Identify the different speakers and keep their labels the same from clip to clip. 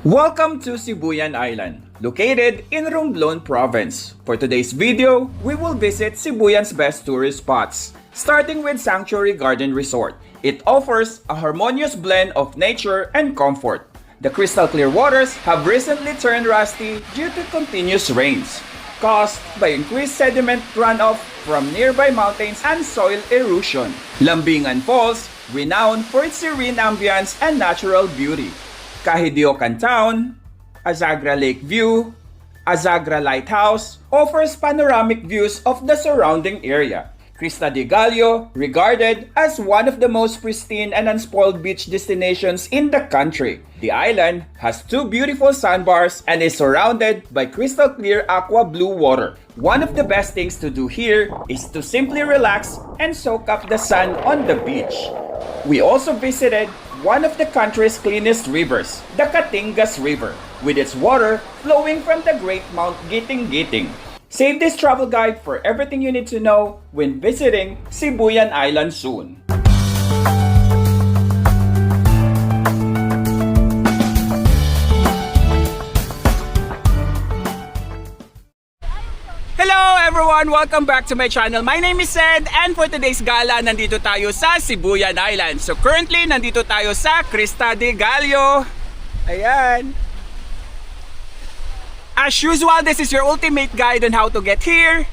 Speaker 1: Welcome to Sibuyan Island, located in Romblon Province. For today's video, we will visit Sibuyan's best tourist spots, starting with Sanctuary Garden Resort. It offers a harmonious blend of nature and comfort. The crystal clear waters have recently turned rusty due to continuous rains, caused by increased sediment runoff from nearby mountains and soil erosion. Lambingan Falls, renowned for its serene ambience and natural beauty. Kahidiocan Town, Azagra Lake View, Azagra Lighthouse offers panoramic views of the surrounding area. Crista de Gallo, regarded as one of the most pristine and unspoiled beach destinations in the country. The island has two beautiful sandbars and is surrounded by crystal clear aqua blue water. One of the best things to do here is to simply relax and soak up the sun on the beach. We also visited one of the country's cleanest rivers, the Catingas River, with its water flowing from the great Mount Giting-Giting. Save this travel guide for everything you need to know when visiting Sibuyan Island soon. Hello everyone! Welcome back to my channel. My name is Ed, and for today's gala, nandito tayo sa Sibuyan Island. So currently, nandito tayo sa Crista de Gallo. Ayan. As usual, this is your ultimate guide on how to get here,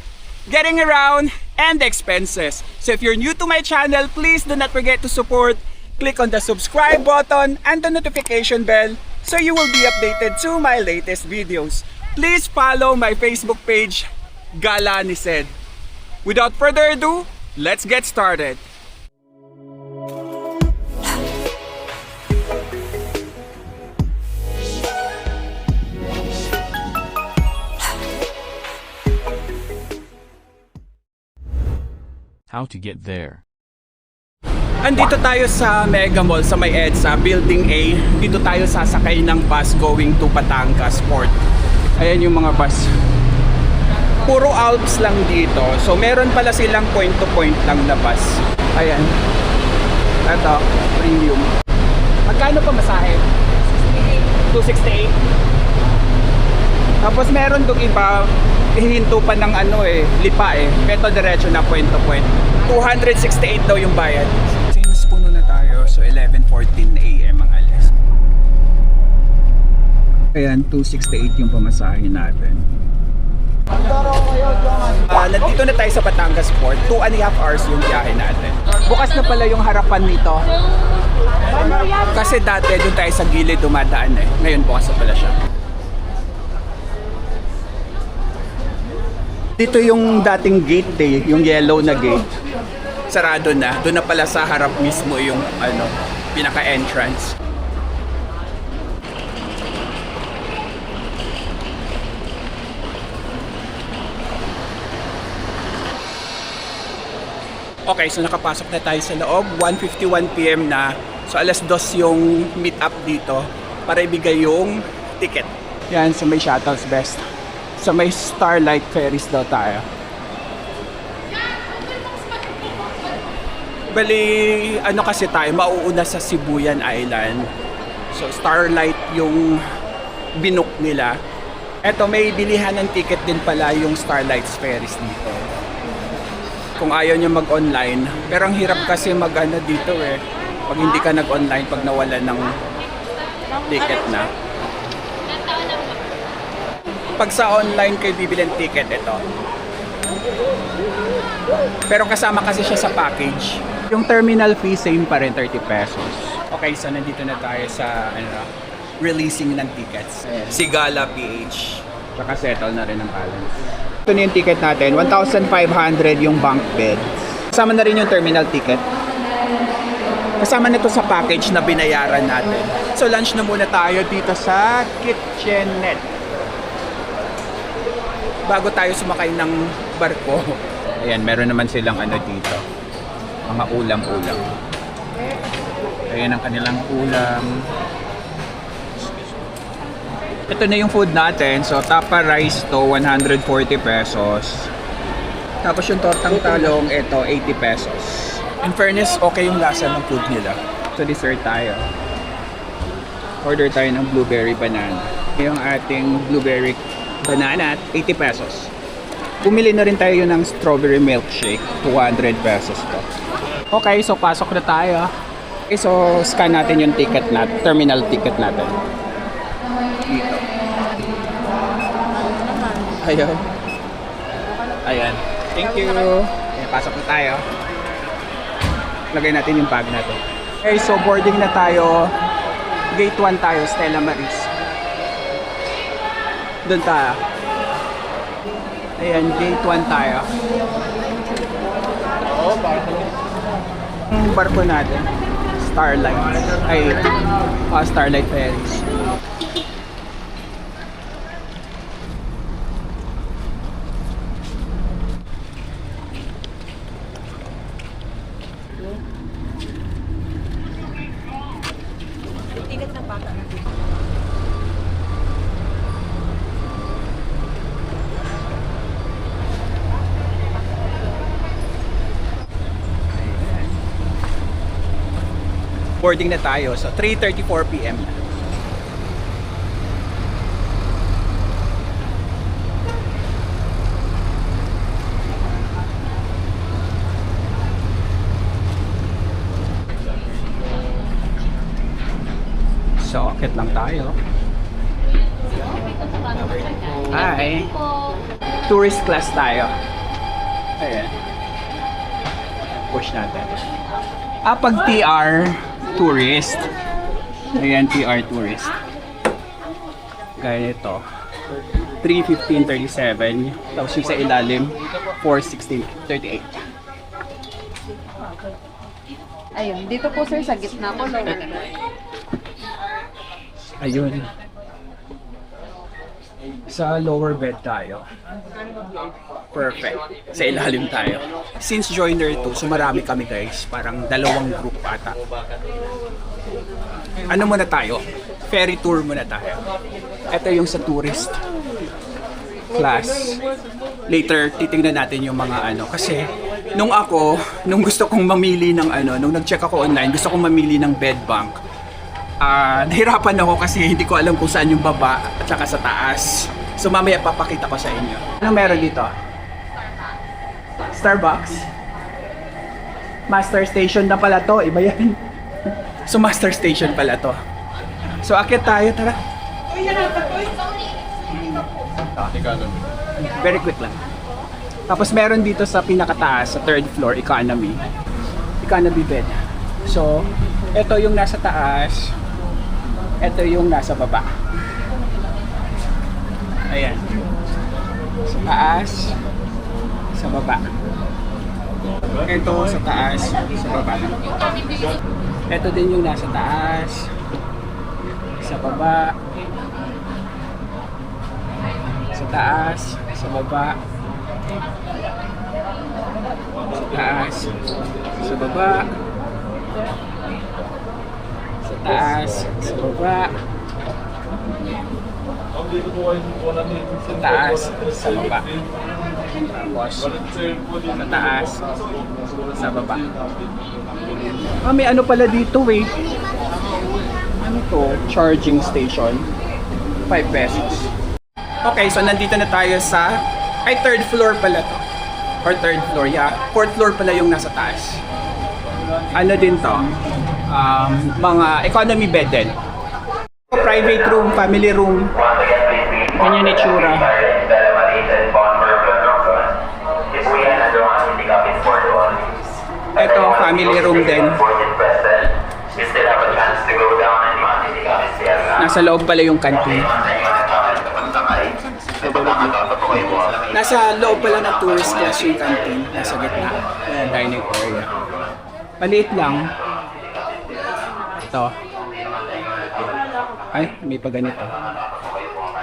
Speaker 1: getting around, and the expenses. So if you're new to my channel, please do not forget to support. Click on the subscribe button and the notification bell so you will be updated to my latest videos. Please follow my Facebook page, Gala ni Sed. Without further ado, let's get started.
Speaker 2: How to get there.
Speaker 1: Andito tayo sa Mega Mall sa may EDSA, Building A. Dito tayo sasakay ng bus going to Batangas Port. Ayan yung mga bus. Puro Alps lang dito. So meron pala silang point to point lang na bus. Ayan. Ito, premium. Magkano pa masahe? 268. Tapos meron dong iba, hihinto pa ng lipa Pero diretso na point to point. 268 daw yung bayad. Since puno na tayo, so 11:14 AM ang alas. Ayan, 268 yung pamasahe natin. Nandito na tayo sa Batangas Port. 2.5 hours yung biyahe natin. Bukas na pala yung harapan nito. Kasi dati doon tayo sa gilid dumadaan Ngayon bukas na pala siya. Dito yung dating gate yung yellow na gate. Sarado na. Doon na pala sa harap mismo yung pinaka-entrance. Okay, so nakapasok na tayo sa loob. 1:51 PM na. So alas 2 yung meet up dito para ibigay yung ticket. Yan, so may shuttles best. So may Starlight Ferries daw tayo. Bali, kasi tayo, mauuna sa Sibuyan Island. So Starlight yung binook nila. Eto, may bilihan ng ticket din pala yung Starlight Ferries dito. Kung ayaw nyo mag-online, pero ang hirap kasi dito pag hindi ka nag-online, pag nawala ng ticket na. Pag sa online kayo bibili ng ticket, ito. Pero kasama kasi siya sa package. Yung terminal fee, same pa rin, 30 pesos. Okay, so nandito na tayo sa releasing ng tickets. Sigala PH. Tsaka settle na rin ang balance. Ito na yung ticket natin, 1,500 yung bunk bed. Kasama na rin yung terminal ticket. Kasama nito sa package na binayaran natin. So lunch na muna tayo dito sa Kitchenette. Bago tayo sumakay ng barko. Ayan, meron naman silang dito. Mga ulam-ulam. Ayan ang kanilang ulam. Ito na yung food natin. So, tapa rice to, 140 pesos. Tapos yung tortang talong, ito, 80 pesos. In fairness, okay yung lasa ng food nila. So, dessert tayo. Order tayo ng blueberry banana. Yung ating blueberry banana at 80 pesos. Bumili na rin tayo ng strawberry milkshake. 200 pesos to. Okay, so pasok na tayo. Okay, so scan natin yung ticket natin, terminal ticket natin. Dito. Ayaw. Ayan. Thank you. Okay, pasok na tayo. Lagay natin yung bag natin. Okay, so boarding na tayo. Gate 1 tayo, Stella Maris. Doon tayo. Ayan, gate 1 tayo. Yung barko natin, Starlight. Ay, Starlight Ferries. Boarding na tayo. So 3:34 PM. So akit lang tayo. Hi. Tourist class tayo. Ayan. Push natin. Pag TR tourist. Ayan, TR tourist. Gaya nito. 3:15:37. Tapos yung sa ilalim, 4:16:38.
Speaker 3: Ayun, dito po sir sa gitna po.
Speaker 1: Ayun. Sa lower bed tayo. Perfect. Sa ilalim tayo. Since joiner to, so marami kami guys. Parang dalawang group ata. Ano muna tayo? Ferry tour muna tayo. Ito yung sa tourist class. Later, titingnan natin yung mga ano. Kasi, nung gusto kong mamili ng ano, nung nag-check ako online, gusto kong mamili ng bed bank. Nahirapan ako kasi hindi ko alam kung saan yung baba at saka sa taas. So mamaya papakita ko sa inyo. Ano meron dito? Starbucks? Master Station na pala to. Iba yan. So Master Station pala to. So akit tayo, tara. Very quick lang. Tapos meron dito sa pinakataas, sa third floor, economy. Economy bed. So, ito yung nasa taas. Ito yung nasa baba. Ayan. Sa taas, sa baba. Ito sa taas, sa baba. Ito din yung nasa taas, sa baba. Sa taas, sa baba. Sa taas, sa baba. Sa taas, sa baba. Sa taas, sa baba. Tapos, sa taas, sa baba. May ano pala dito eh. Ano to? Charging station. 5 pesos. Okay, so nandito na tayo sa... Ay, third floor pala to. Or third floor, yeah. Fourth floor pala yung nasa taas. Ano din to? Mga economy bed din. Private room, family room. Ganyan itsura. Ito, family room din. Nasa loob pala yung canteen. Nasa loob pala ng tourist class yung canteen. Nasa gitna. Ayan, dining area. Maliit lang. Ito. Ay, may pa ganito.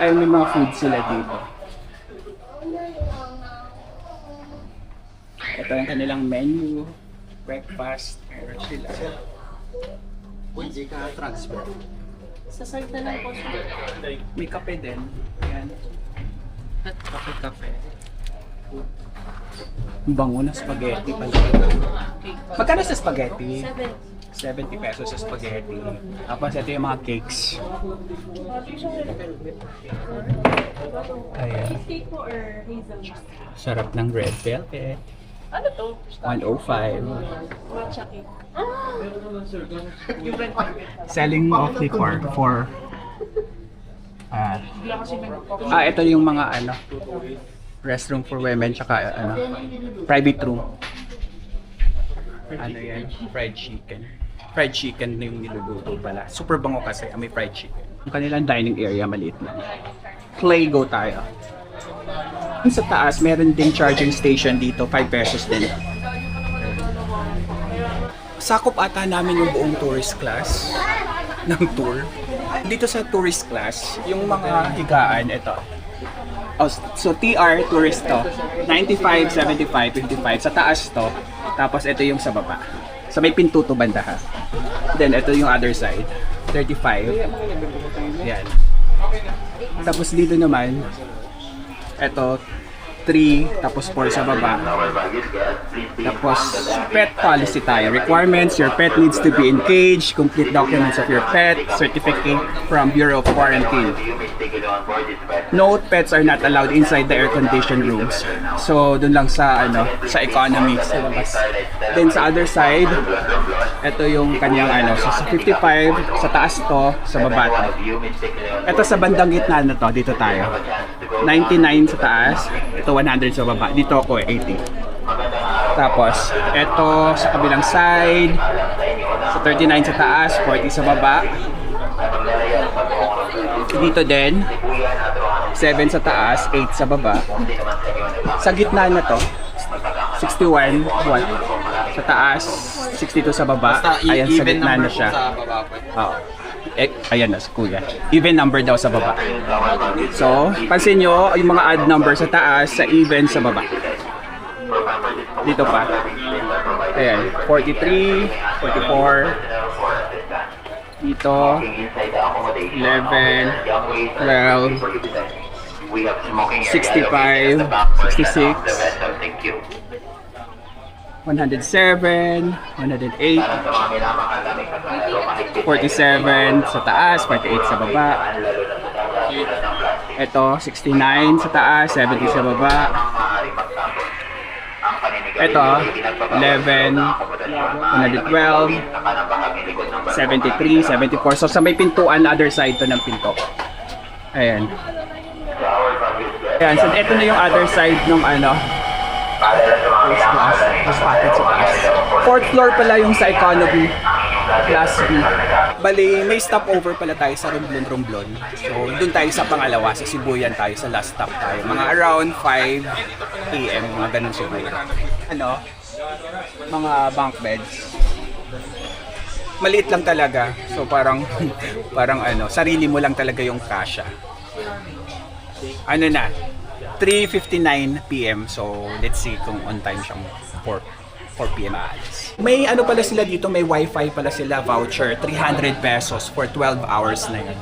Speaker 1: Ay, may mga food sila dito. Ito yung kanilang menu. Breakfast. Meron sila.
Speaker 4: Pwede ka transfer.
Speaker 3: Sa side na lang po sir.
Speaker 1: May kape din. Ayan. Kape. Ang bango na spaghetti pala. Magkano sa spaghetti?
Speaker 3: 7.
Speaker 5: 70 pesos sa spaghetti. Tapos ito yung mga cakes. Ayan.
Speaker 3: Cake po or hazelnut?
Speaker 5: Sarap ng red velvet.
Speaker 3: Ano to?
Speaker 5: 105.
Speaker 3: Matcha cake.
Speaker 5: Selling of liquor for ito yung mga ano restroom for women tsaka ano private room. Ano yan? Fried chicken. Fried chicken na yung niluluto pala. Super bango kasi may fried chicken. Yung kanilang dining area maliit na. Play go tayo. Sa taas, meron ding charging station dito. 5 pesos din. Sakop ata namin yung buong tourist class ng tour. Dito sa tourist class, yung mga higaan, ito. Oh, so TR, tourist to. 95, 75, 55. Sa taas to. Tapos ito yung sa baba. Sa may pinto to banda ha. Then ito yung other side. 35. Yan. Tapos dito naman, ito 3, tapos 4 sa baba. Tapos pet policy tayo. Requirements, your pet needs to be in cage, complete documents of your pet, certificate from Bureau of Quarantine. Note, pets are not allowed inside the air-conditioned rooms. So, dun lang sa ano, sa economy sa labas. Then sa other side, ito yung kanyang ano, so sa 55 sa taas to, sa baba to. Ito sa bandang gitna na to, dito tayo. 99 sa taas, ito 100 sa baba. Dito ako 80. Tapos, ito sa kabilang side, sa 39 sa taas, 40 sa baba. Dito din, 7 sa taas, 8 sa baba. Sa gitna na to, 61, 1. Sa taas, 62 sa baba. Ayan, sa gitna na siya. Oo. Ayan na, si Kuya. Even number daw sa baba. So, pansin nyo, yung mga odd number sa taas, sa even sa baba. Dito pa. Ayan, 43, 44. Dito, 11, 12, 65, 66, 107, 108, 47 sa taas, 48 sa baba. Ito, 69 sa taas, 70 sa baba. Ito, 11, 112, 73, 74. So sa may pintuan, other side to ng pinto. Ayan. Ayan, so ito na yung other side ng ano, first class, mas packet sa taas. Fourth floor pala yung sa economy, class B. Bali, may stopover pala tayo sa Romblon. So, doon tayo sa pangalawa, sa Sibuyan tayo, sa last stop tayo. Mga around 5 AM, mga ganun siguro. Ano? Mga bunk beds. Maliit lang talaga. So, parang, parang ano, sarili mo lang talaga yung kasya. Ano na? 3:59 PM. So, let's see kung on time siyang 4 PM aalis. May ano pala sila dito, may wifi pala sila, voucher, 300 pesos for 12 hours na yun.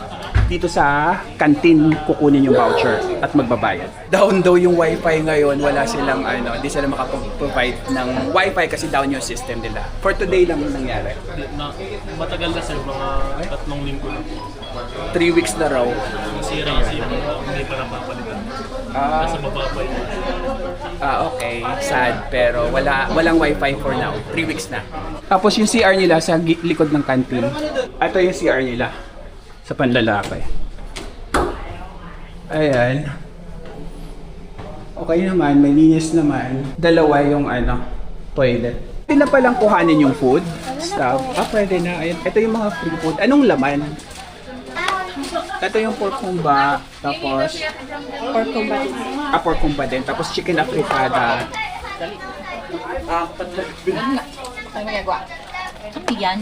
Speaker 5: Dito sa canteen kukunin yung voucher at magbabayad. Down daw yung wifi ngayon, wala silang ano, hindi sila makapag-provide ng wifi kasi down yung system nila. For today lang nangyari.
Speaker 6: Matagal na sir, mga 3 linggo na po.
Speaker 5: 3 weeks na raw.
Speaker 6: Nasira kasi yung mga hindi pa napapalitan. Nasa baba pa yun.
Speaker 5: Okay. Sad, pero walang wifi for now. 3 weeks na. Tapos yung CR nila sa likod ng canteen. Ito yung CR nila. Sa panlalaki. Ayan. Okay naman, may linis naman. Dalawa yung ano, toilet. Pwede na palang kuhanin yung food stuff. Pwede na. Ayan. Ito yung mga free food. Anong laman? Ito yung pork kumba, tapos
Speaker 3: Pork kumba.
Speaker 5: pork kumba din, tapos chicken afritada.
Speaker 3: Ano ginagawa? Yan.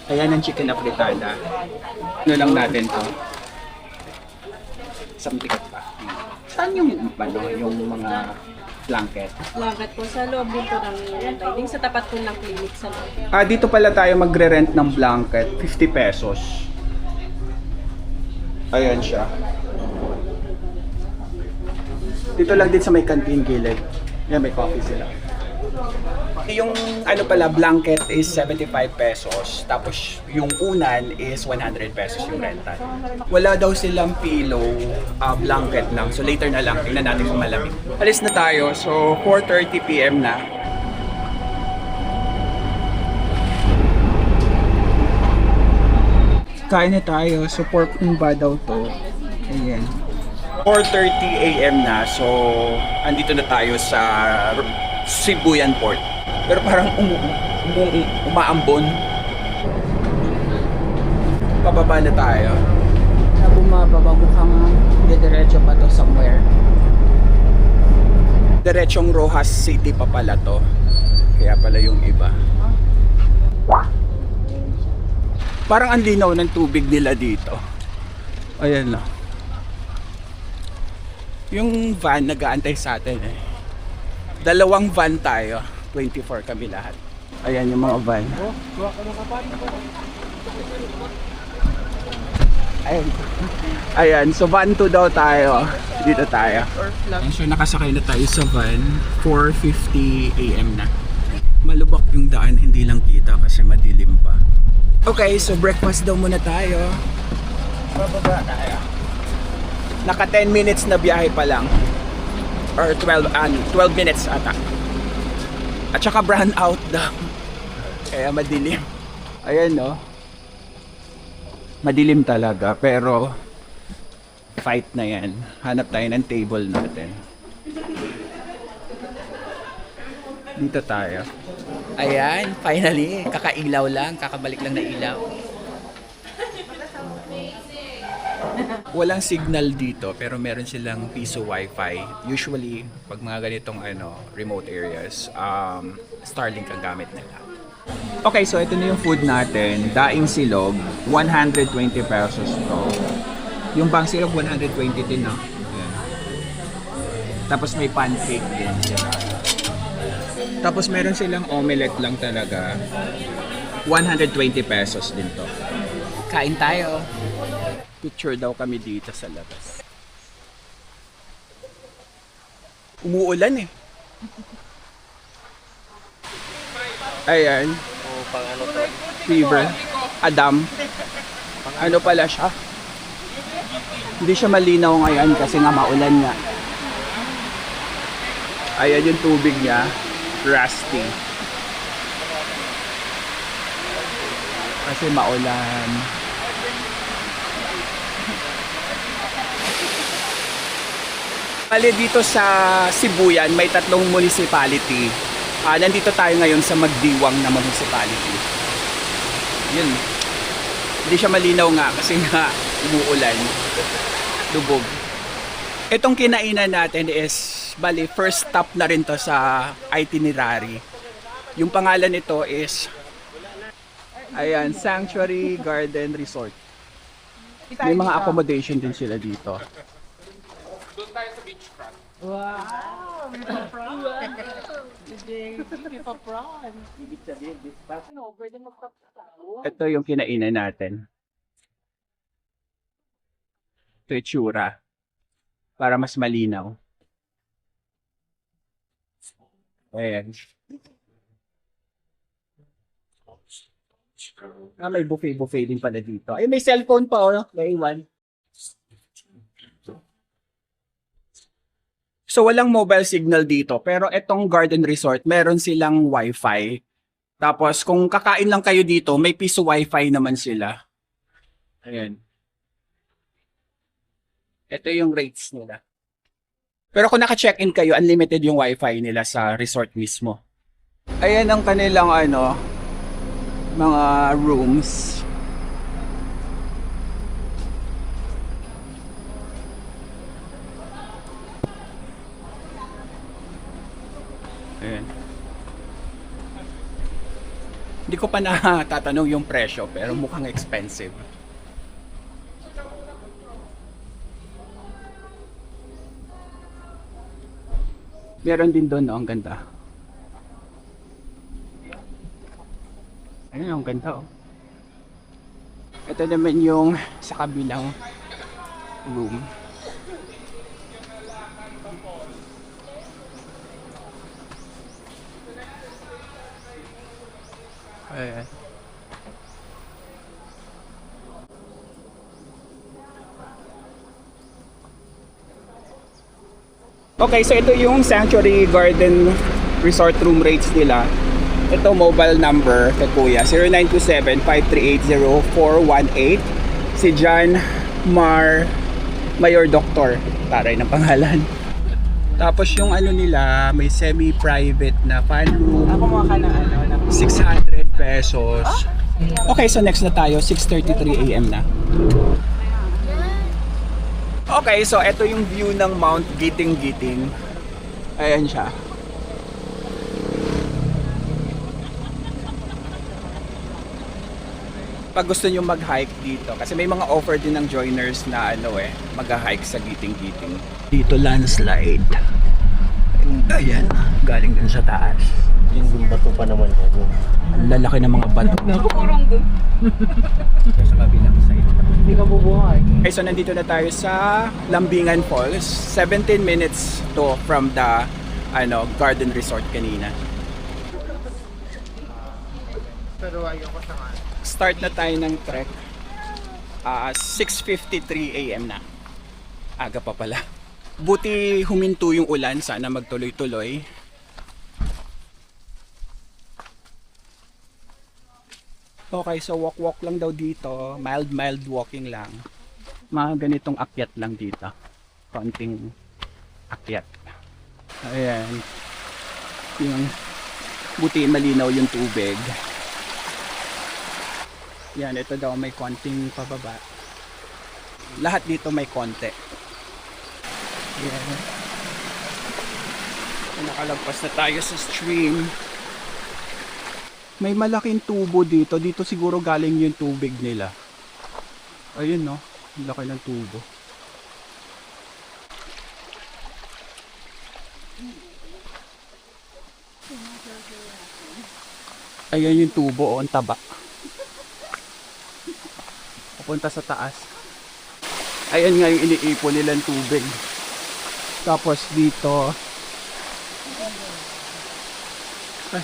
Speaker 5: Ayan ang chicken afritada. Ano lang natin to? Isang tikat pa. Saan yung ano, yung mga blanket?
Speaker 3: Lagat po sa loob dito ng dining sa tapat po ng clinic sa loob.
Speaker 5: Dito pala tayo magre-rent ng blanket, 50 pesos. Ayan siya. Dito lang din sa may canteen gilid. Yan, may coffee sila. Yung ano pala, blanket is 75 pesos. Tapos yung unan is 100 pesos yung rental. Wala daw silang pillow, blanket lang. So later na lang, tingnan natin kung malamig. Alis na tayo. So 4:30 PM na. Kain na tayo. So pork ba daw to? Ayan. 4:30 AM na. So andito na tayo sa Sibuyan Port. Pero parang umaambon. Pababa na tayo. Na bumababa, mukhang diretso pa to somewhere. Diretsong Rojas City pa pala to. Kaya pala yung iba. Parang ang linaw ng tubig nila dito. Ayan na. Yung van nag-aantay sa atin eh. Dalawang van tayo. 24 kami lahat. Ayan yung mga van. Ayan, so van 2 daw tayo. Dito tayo. So nakasakay na tayo sa van. 4:50 AM na. Malubak yung daan, hindi lang kita kasi madilim pa. Okay, so breakfast daw muna tayo. Bababa tayo. Naka 10 minutes na biyahe pa lang. Or 12 minutes ata. At saka brown out daw. Kaya madilim. Ayan no. Madilim talaga pero fight na yan. Hanap tayo ng table natin. Dito tayo. Ayan, finally. Kakailaw lang. Kakabalik lang na ilaw. Walang signal dito pero meron silang piso wifi. Usually, pag mga ganitong remote areas, Starlink ang gamit nila. Okay, so ito na yung food natin. Daing silog, 120 pesos to. Yung bang silog, 120 din, no? Ayan. Tapos may pancake din sila. Tapos meron silang omelette lang talaga. 120 pesos din to. Kain tayo. Picture daw kami dito sa labas. Umuulan eh. Ayan. Fever. Adam. Ano pala siya? Hindi siya malinaw ngayon kasi nga maulan nga. Ayan yung tubig niya. Rusty. Kasi maulan. Bale dito sa Sibuyan, may 3 municipality. Nandito tayo ngayon sa Magdiwang na municipality. Yun. Hindi siya malinaw nga kasi nga umuulan. Lubog. Itong kinainan natin is, bale, first stop na rin to sa itinerary. Yung pangalan nito is, ayan, Sanctuary Garden Resort. May mga accommodation din sila dito. Doon tayo sa beachfront.
Speaker 3: Wow! Beachfront! Beachfront! Ibig sabihin, beachfront. Pwede magpapasalo.
Speaker 5: Ito yung kinainan natin. Ito yung tsura. Para mas malinaw. Ayan. May buffet din pala dito. Ay, may cellphone pa, oh. May iwan. So, walang mobile signal dito. Pero itong garden resort, meron silang wifi. Tapos, kung kakain lang kayo dito, may piso wifi naman sila. Ayan. Ito yung rates nila. Pero kung naka-check-in kayo, unlimited yung wifi nila sa resort mismo. Ayan ang kanilang mga rooms. Ayan. Hindi ko pa natatanong yung presyo pero mukhang expensive. Meron din doon, no? Ang ganda. Ayun, ang ganda, oh. Ito naman yung sa kabilang room. Ayan. Okay, so ito yung Sanctuary Garden Resort room rates nila. Ito mobile number kay Kuya 0927-538-0418. Si John Mayor Doctor, taray ng pangalan. Tapos yung ano nila, may semi-private na fan room. Ako mukha ng 600 pesos. Okay, so next na tayo, 6:33 AM na. Okay, so ito yung view ng Mount Giting-Giting. Ayan siya. Pag gusto nyo mag-hike dito, kasi may mga offer din ng joiners na mag-hike sa Giting-Giting. Dito landslide. Ayan, galing dun sa taas.
Speaker 4: Yung bato pa naman yan.
Speaker 5: Ang lalaki ng mga bato.
Speaker 3: Kukurong doon.
Speaker 5: Sa kabilang side.
Speaker 3: Hindi ka bubuhay.
Speaker 5: Okay, so nandito na tayo sa Lambingan Falls. 17 minutes to from the garden resort kanina.
Speaker 4: Pero ayoko sa nga.
Speaker 5: Start na tayo ng trek. 6:53 AM na. Aga pa pala. Buti huminto yung ulan, sana magtuloy-tuloy. Okay, so walk-walk lang daw dito. Mild walking lang. Mga ganitong akyat lang dito. Konting akyat. Ayan. Yung buti malinaw yung tubig. Yan, ito daw may konting pababa. Lahat dito may konti. Yan. Nakalagpas na tayo sa stream. May malaking tubo dito. Dito siguro galing yung tubig nila. Ayun no, ang laki ng tubo. Ayan yung tubo, ang taba. Papunta sa taas. Ayan nga yung iniipon nilang tubig. Tapos dito ay.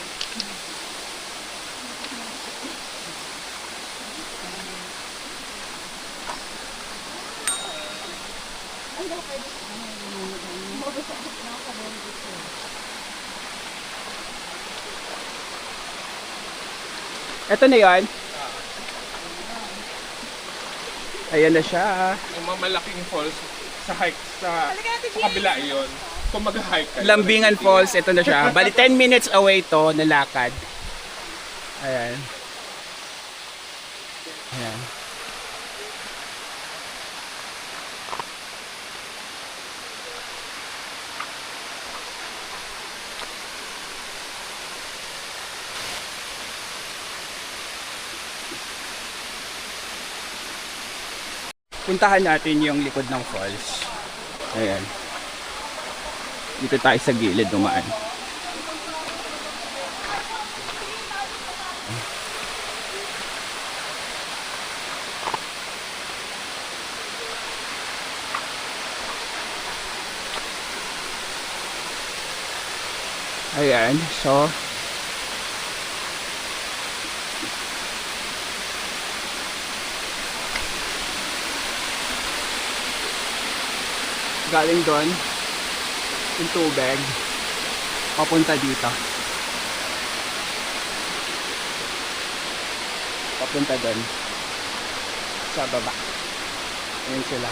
Speaker 5: Ito na yan. Ayan na siya.
Speaker 6: Yung mga malaking falls sa hike sa kabila iyon. Kung mag-hike kayo.
Speaker 5: Lambingan Falls, ito na siya. Bali 10 minutes away to na lakad. Ayan. Ayan. Puntahan natin yung likod ng falls. Ayan. Dito tayo sa gilid dumaan. Ayan, so galing doon yung tubig papunta dito, papunta doon sa baba. Ayan sila.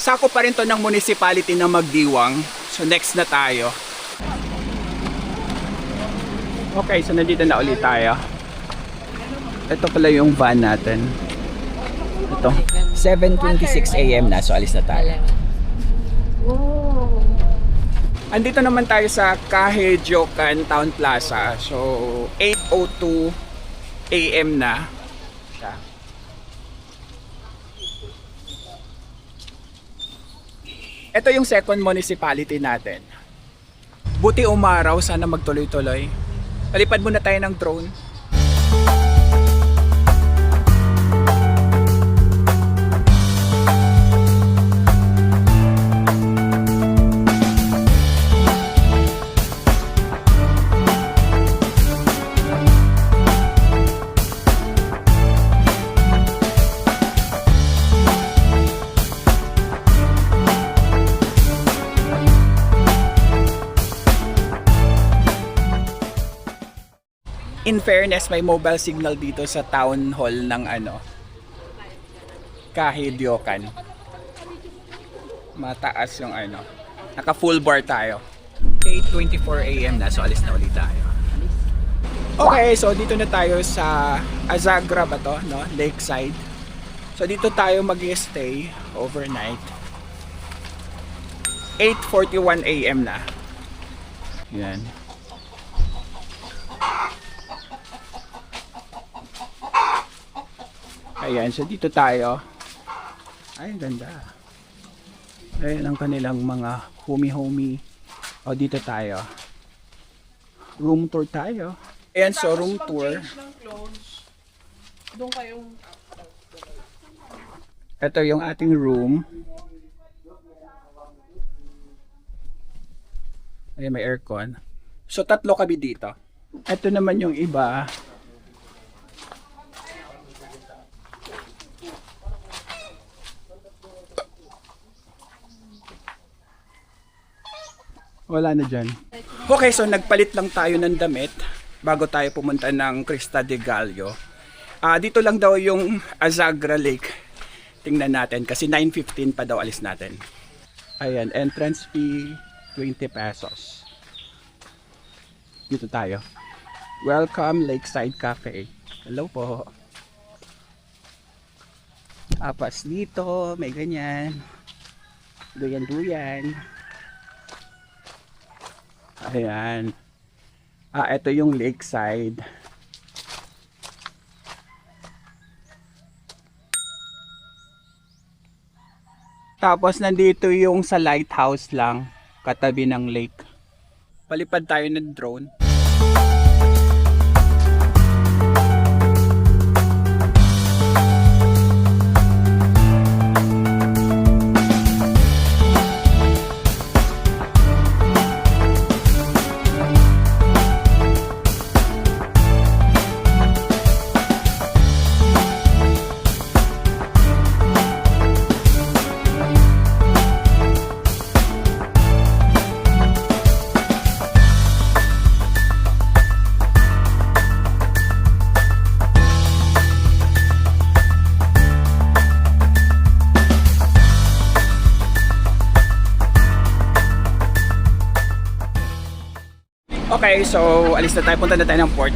Speaker 5: Sako pa rin to ng municipality ng Magdiwang. So next na tayo. Okay, so nandito na ulit tayo. Ito pala yung van natin. Ito. 7:26 AM na, so alis na tayo. Andito naman tayo sa Kahedyokan Town Plaza. So 8:02 AM na. Ito yung second municipality natin. Buti umaraw, sana magtuloy-tuloy. Palipad muna tayo ng drone. In fairness, may mobile signal dito sa town hall ng Kahidyokan. Mataas yung naka full bar tayo. 8:24 AM na, so alis na ulit tayo. Okay, so dito na tayo sa Azagra ba to, no? Lakeside. So dito tayo mag-stay overnight. 8:41 AM na. Yan. Ayan, so dito tayo. Ay, ang ganda. Ayan ang kanilang mga homey-homey. O, dito tayo. Room tour tayo. Ayan, so room tour.
Speaker 6: Doon kayong...
Speaker 5: Ito yung ating room. Ayan, may aircon. So, 3 kami dito. Ito naman yung iba. Wala na dyan. Okay, so nagpalit lang tayo ng damit bago tayo pumunta ng Crista de Gallo. Dito lang daw yung Azagra Lake. Tingnan natin kasi 9:15 pa daw alis natin. Ayan, entrance fee 20 pesos. Dito tayo. Welcome Lakeside Cafe. Hello po. Tapos dito, may ganyan. Duyan-duyan. Ayan. Ito yung Lakeside. Tapos nandito yung sa lighthouse lang, katabi ng lake. Palipad tayo ng drone. Okay, so alis na tayo. Punta na tayo ng port.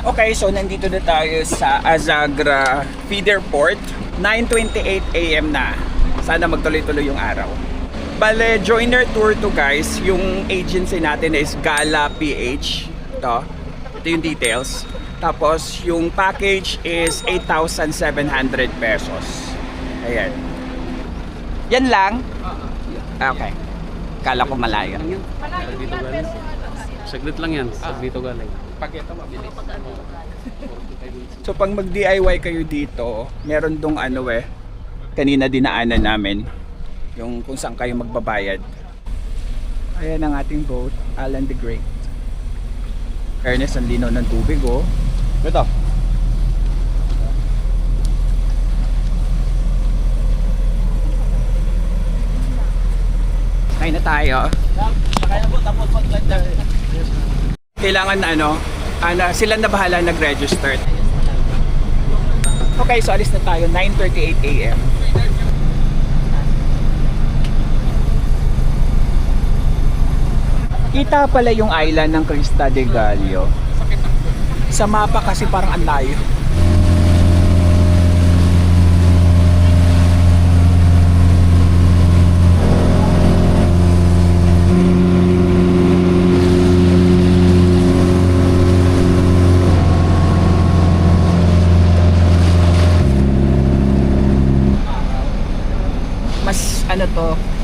Speaker 5: Okay, so nandito na tayo sa Azagra Feeder Port. 9:28 AM na. Sana magtuloy-tuloy yung araw. Bale, joiner tour to guys. Yung agency natin is Gala PH. Ito yung details. Tapos yung package is 8,700 pesos. Ayan. Yan lang? Okay. Kala ko malayo.
Speaker 7: Dito galing. Saglit lang yan. Dito galing.
Speaker 5: Pag ito mabilis. So pag mag-DIY kayo dito, meron dong kanina dinaanan namin. Yung kung saan kayo magbabayad. Ayan ang ating boat, Alan the Great. Fairness, ang linaw ng tubig oh. Ito. Kain na tayo. Kailangan sila na bahala nag-register. Okay, so alis na tayo 9:38 AM. Kita pala yung island ng Crista de Gallo. Sa mapa kasi parang ang layo.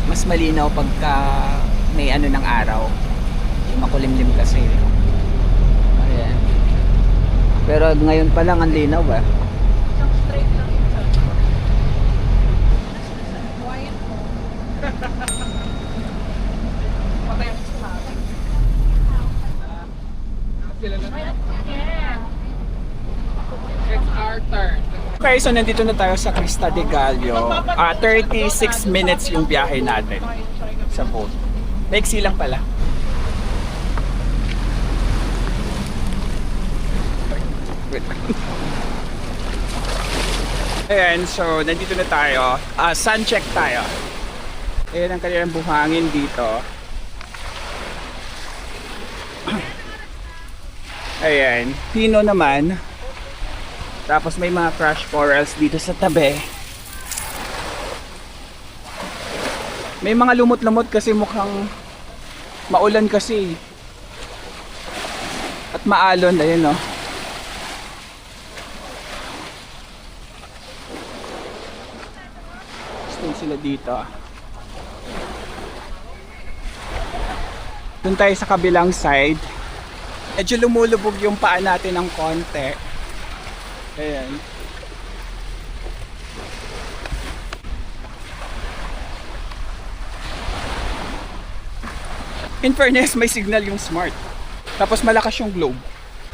Speaker 5: Mas malinaw pagka may ng araw. Makulimlim kasi. Ayan. Pero ngayon pa lang ang linaw ba?
Speaker 3: Straight lang yun.
Speaker 6: It's our turn.
Speaker 5: Okay, so nandito na tayo sa Crista de Gallo. 36 minutes yung biyahe natin sa boat. Maiksi lang pala. Wait lang. Ayan, so nandito na tayo. Sun check tayo. Ayan ang kanilang buhangin dito. Ayan, pino naman. Tapos may mga crush corals dito sa tabi. May mga lumot-lumot kasi mukhang maulan kasi. At maalon, ayun no. Stay sila dito. Doon tayo sa kabilang side. Medyo lumulubog yung paa natin ng konti. Ayan. In fairness, may signal yung Smart. Tapos malakas yung Globe.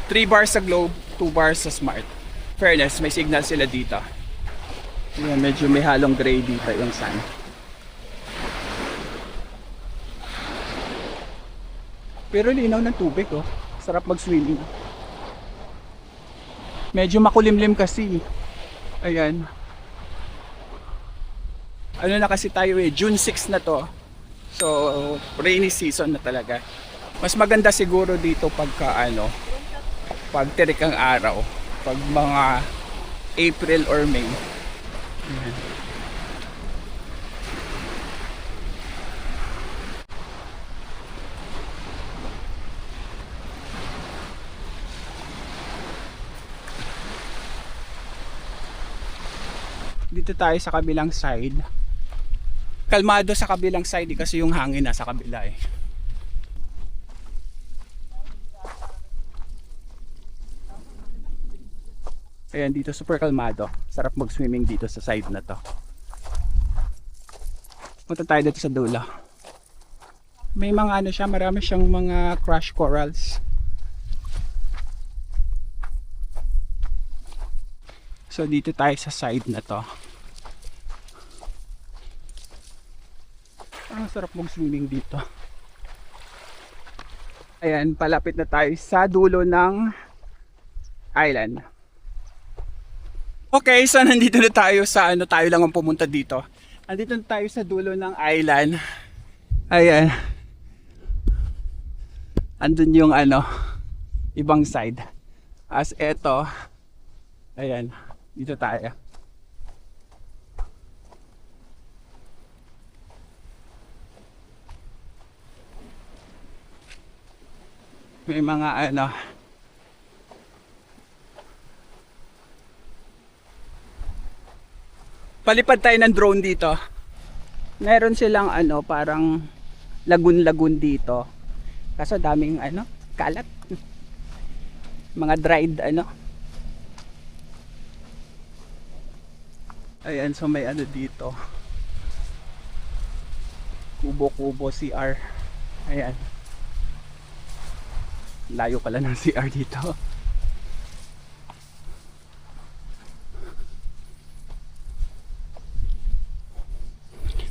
Speaker 5: 3 bars sa Globe, 2 bars sa Smart. Fairness, may signal sila dito. Ayan, medyo may halong gray dito yung sun. Pero linaw ng tubig oh. Sarap mag-swimming. Medyo makulimlim kasi. Ayan. Ano na kasi tayo eh, June 6 na to. So, rainy season na talaga. Mas maganda siguro dito pagka ano, pag tirik ang araw. Pag mga April or May. Ayan. Dito tayo sa kabilang side. Kalmado sa kabilang side kasi yung hangin nasa kabila eh. Ayan, dito super kalmado. Sarap mag-swimming dito sa side na to. Punta tayo dito sa dulo. May mga ano siya, marami siyang mga crush corals. So dito tayo sa side na to. Sarap mag-swimming dito. Ayan, palapit na tayo sa dulo ng island. Okay, so nandito na tayo sa ano, tayo lang ang pumunta dito. Nandito na tayo sa dulo ng island. Ayan. Andun yung ano, ibang side. As eto, ayan, dito tayo. May mga ano, palipad tayo ng drone dito. Meron silang ano, parang lagun-lagun dito. Kaso daming ano, kalat. Mga dried ano. Ayan, so may ano dito. Kubo-kubo CR. Ayan. Layo pala ng CR dito.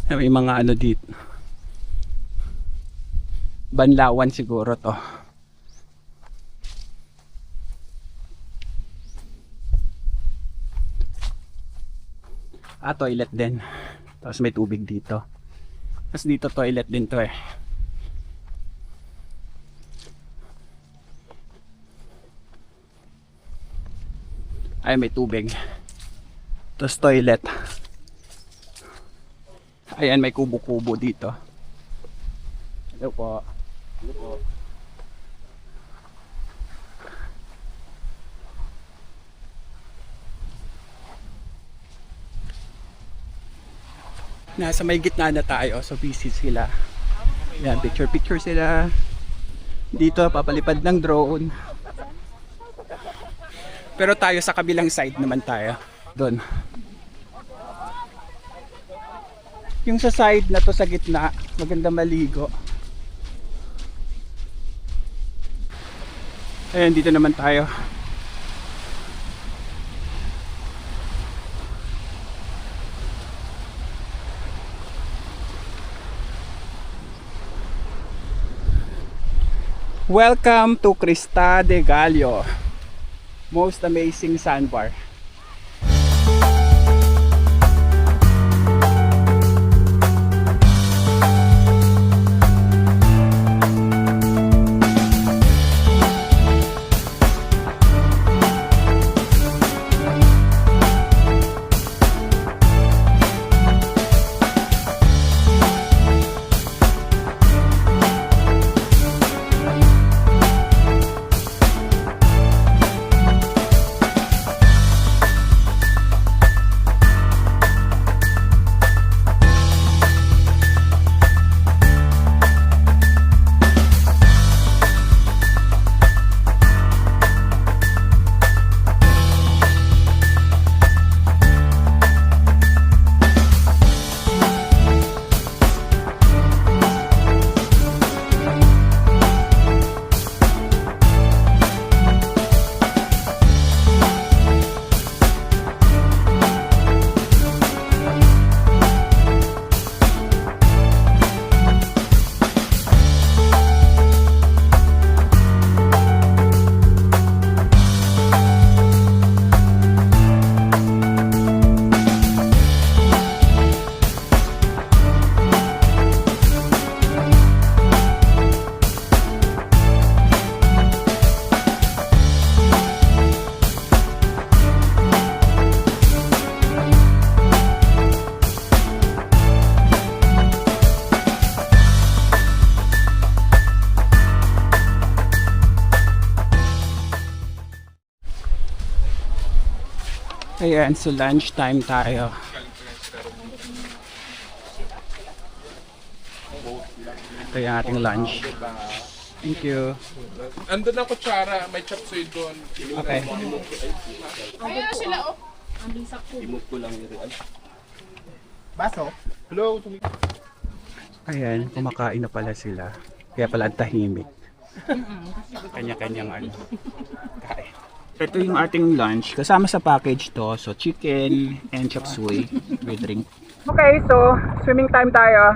Speaker 5: May mga ano dito. Banlawan siguro to. Toilet din. Tapos may tubig dito. Tapos dito toilet din to eh. Ay, may tubig. Tapos toilet. Ayan, may kubo-kubo dito. Hello po. Hello po. Nasa may gitna na tayo, so busy sila. Ayan, picture-picture sila. Dito, papalipad ng drone. Pero tayo sa kabilang side naman tayo. Doon. Yung sa side na to sa gitna, maganda maligo. Ayan, dito naman tayo. Welcome to Crista de Gallo. Most amazing sandbar. Ayan, so lunch time tayo. Ito yung ating lunch. Thank you.
Speaker 6: Andun ang kutsara, may chop suey doon.
Speaker 5: Okay.
Speaker 4: Baso? Hello?
Speaker 5: Ayan, kumakain na pala sila. Kaya pala ang tahimik. Kanya-kanyang ano. Kain. Ito yung ating lunch. Kasama sa package to. So, chicken and chop suey with drink. Okay, so swimming time tayo.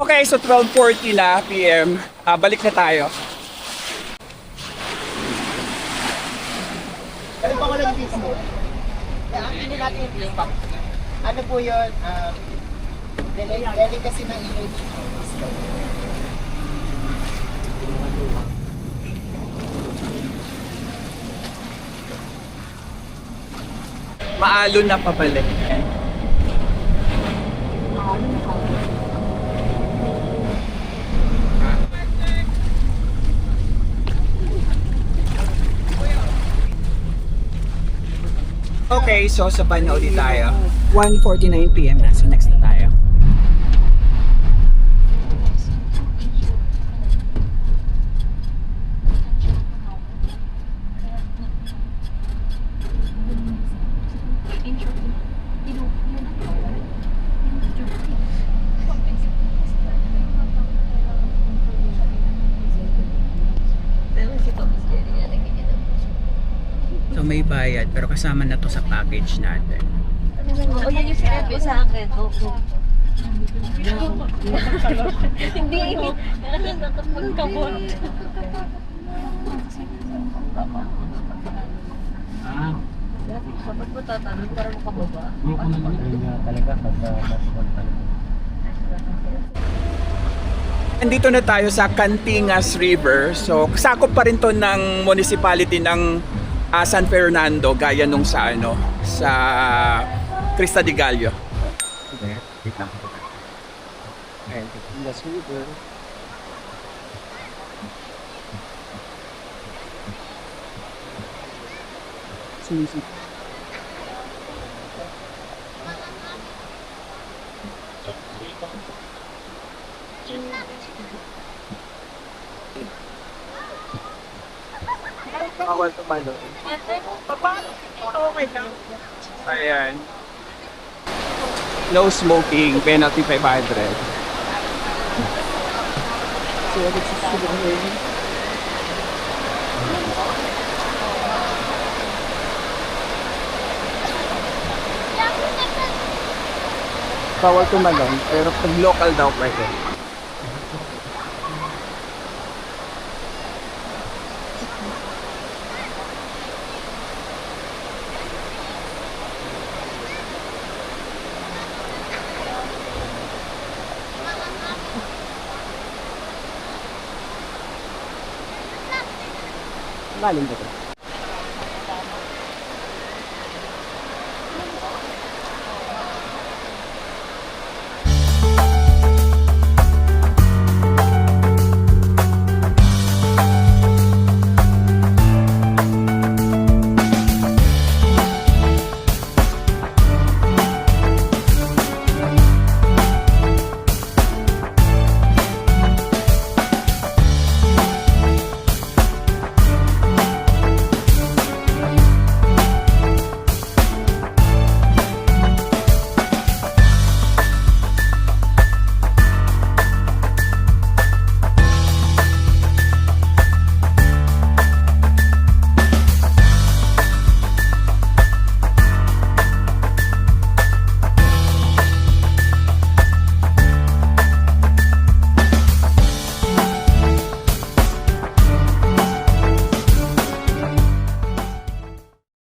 Speaker 5: Okay, so 12:40 na PM. Balik na tayo.
Speaker 4: Ano pa ko lang mismo? Hindi natin yung box. Ano po yun? Delicacy ng image.
Speaker 5: Maalon na pabalik. Okay, so sa na ulit tayo. 1:49 PM na, so next na tayo. So may bayad, pero kasama na to sa package natin.
Speaker 8: O yan yung sinabi sa akin. Oo. Hindi, nakapagkabot. Dapat mo tatanong para makababa.
Speaker 5: Nandito na tayo sa Cantingas River. So sakop pa rin to ng municipality ng San Fernando, gaya nung sa sa Crista de Gallo. sumisip. Bawal tumalo. Ayan. No smoking, penalty 500. So, bawal tumalon, pero pag local daw pwede. Lalim ba ito?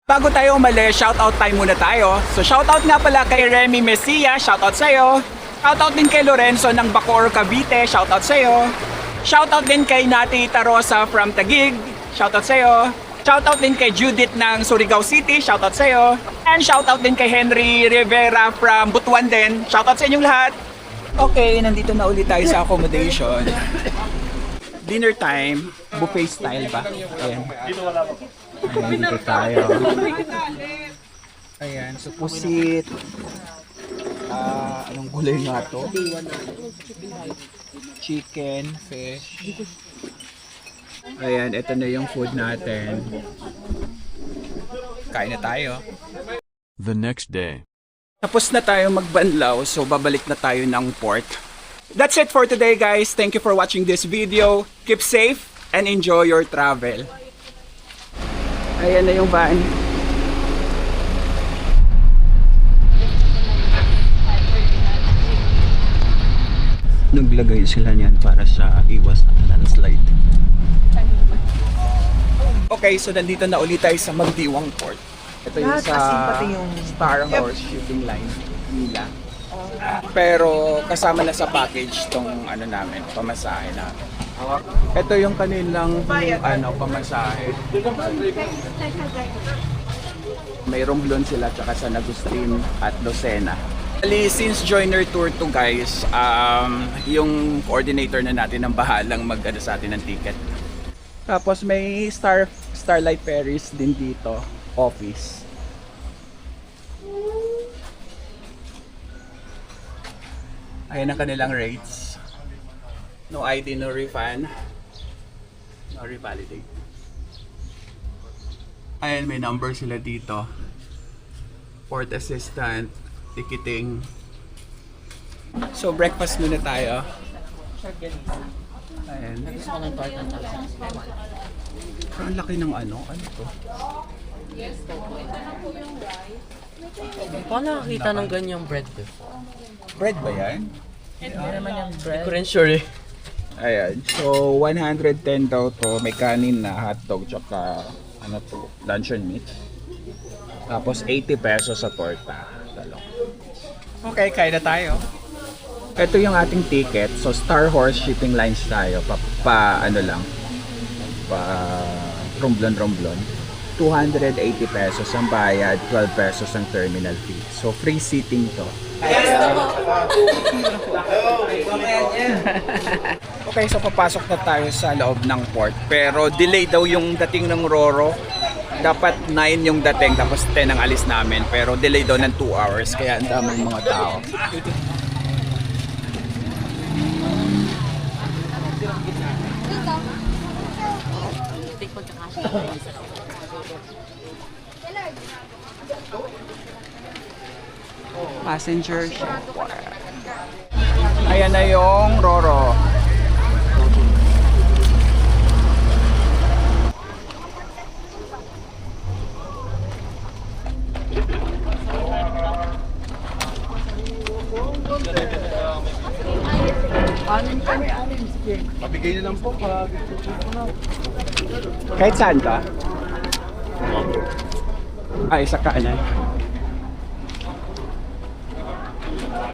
Speaker 5: Bago tayo umalis, shoutout time muna tayo. So shoutout nga pala kay Remy Messia, shoutout sa'yo. Shoutout din kay Lorenzo ng Bacoor, Cavite, shoutout sa'yo. Shoutout din kay Nati Tarosa from Taguig, shoutout sa'yo. Shoutout din kay Judith ng Surigao City, shoutout sa'yo. And shoutout din kay Henry Rivera from Butuan din, shoutout sa inyong lahat. Okay, nandito na ulit tayo sa accommodation. Dinner time, buffet style ba? Ayan. Ayan, dito tayo. Ayan, so pusit. Anong gulay nga to? Chicken, fish. Ayan, ito na yung food natin. Kain na tayo.
Speaker 2: The next day.
Speaker 5: Tapos na tayo magbanlaw, so babalik na tayo ng port. That's it for today, guys. Thank you for watching this video. Keep safe and enjoy your travel. Ayan na yung van. Naglagay sila niyan para sa iwas na landslide. Okay, so nandito na ulit tayo sa Magdiwang Port. Ito yung sa Star Horse shipping line nila. Pero kasama na sa package tong ano namin, pamasahe namin. Ito yung kanilang pamasahe. May Romblon sila tsaka San Agustin at Lucena. Since joiner tour to guys, yung coordinator na natin ang bahalang mag-ano sa atin ng ticket. Tapos may Starlight Ferries din dito, office. Ayan ang kanilang rates. No ID, no refund, no revalidate. Ayan, may number sila dito. Port assistant, ticketing. So breakfast muna tayo. Ayan. Ang laki ng ano to?
Speaker 9: Paano nakakita ng ganyang bread before?
Speaker 5: Bread ba yan?
Speaker 9: Hindi naman yung bread. Hindi ko rin sure eh.
Speaker 5: Ayan. So 110 daw to. May kanin na hotdog tsaka luncheon meat. Tapos 80 pesos sa torta. Talong. Okay, kain na tayo. Ito yung ating ticket. So Star Horse Shipping Lines tayo. Pa Romblon. 280 pesos ang bayad, 12 pesos ang terminal fee. So free seating to. Okay, so papasok na tayo sa loob ng port. Pero delay daw yung dating ng Roro. dapat 9 yung dating tapos 10 ang alis namin. Pero delay daw ng 2 hours kaya ang daming mga tao. Passenger shower. Ayan na yung Roro. Kahit saan ka? Ay, sa kanan.